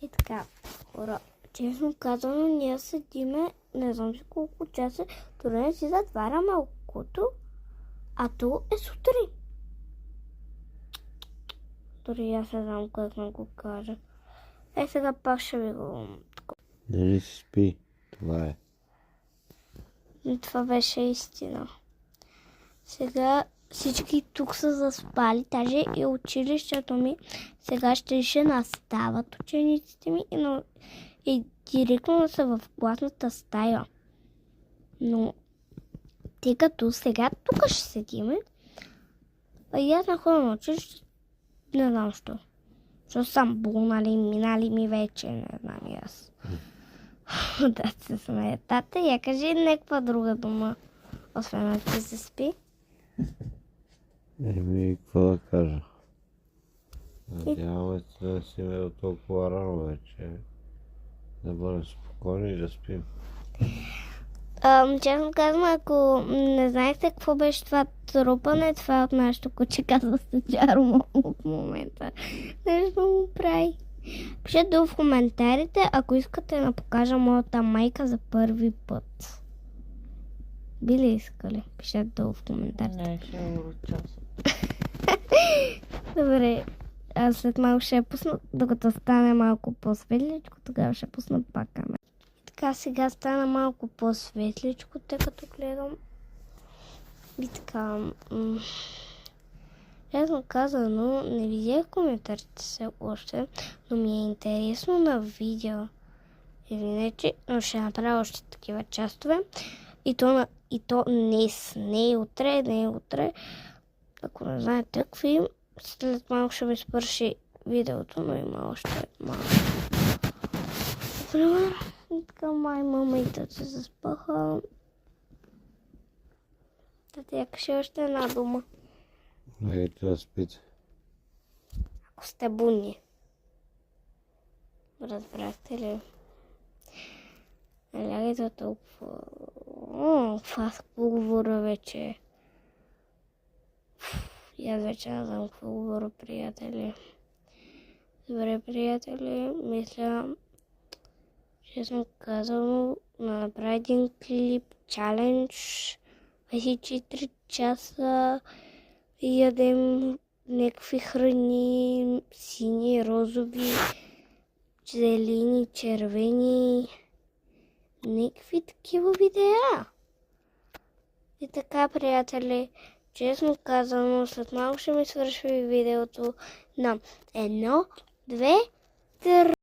И така, хора, честно казано, ние седиме, не знам си колко часа, дори не си затваряме окото, а то е сутрин. Дори аз не знам как да го кажа. Сега пак ще ви го... Нали си спи, това е. И това беше истина. Сега всички тук са заспали, даже и училището ми сега ще настават учениците ми и директно са в класната стая. Но тъй като сега тук ще седиме, а и аз не ходя на училище, не знам що. Защото съм болнали, минали ми вече, не знам и аз. Да се смея. Тата, я кажи някаква друга дума, освен да ти се спи. Какво да кажа? Надяваме се да си имел толкова рано вече. Да бъдем спокойни и да спим. Честно казвам, ако не знаете какво беше това трупане, това е от нашото куче, казва се Джаро в момента. Нещо му прави. Пишете долу в коментарите, ако искате да покажа моята майка за първи път. Би ли искали? Пишете долу в коментарите. Не, ще го час. Добре, аз след малко ще я пусна, докато стане малко по-светличко, тогава ще пусна пак камера. Така, сега стана малко по-светличко, тъй като гледам. И така, честно казано, не видях коментарите се още, но ми е интересно на видео. Или не, че, но ще направя още такива частове. И то днес, не е утре. Ако не знаете какви, след малко ще ми свърши видеото, но има още малко. Например, така мама и тата се заспаха. Тата, я кажи още една дума. Лягайте да спите. Ако сте будни. Разбрахте ли? Лягайте толкова. Това говоря вече. И аз вече не знам какво говоря, приятели. Добре, приятели, мисля, честно казано, направя един клип, чалендж, 24 часа, ядем някакви храни, сини, розови, зелени, червени, някакви такива видеа. И така, приятели, честно казано, след малко ще ми свърши видеото на 1, 2, 3.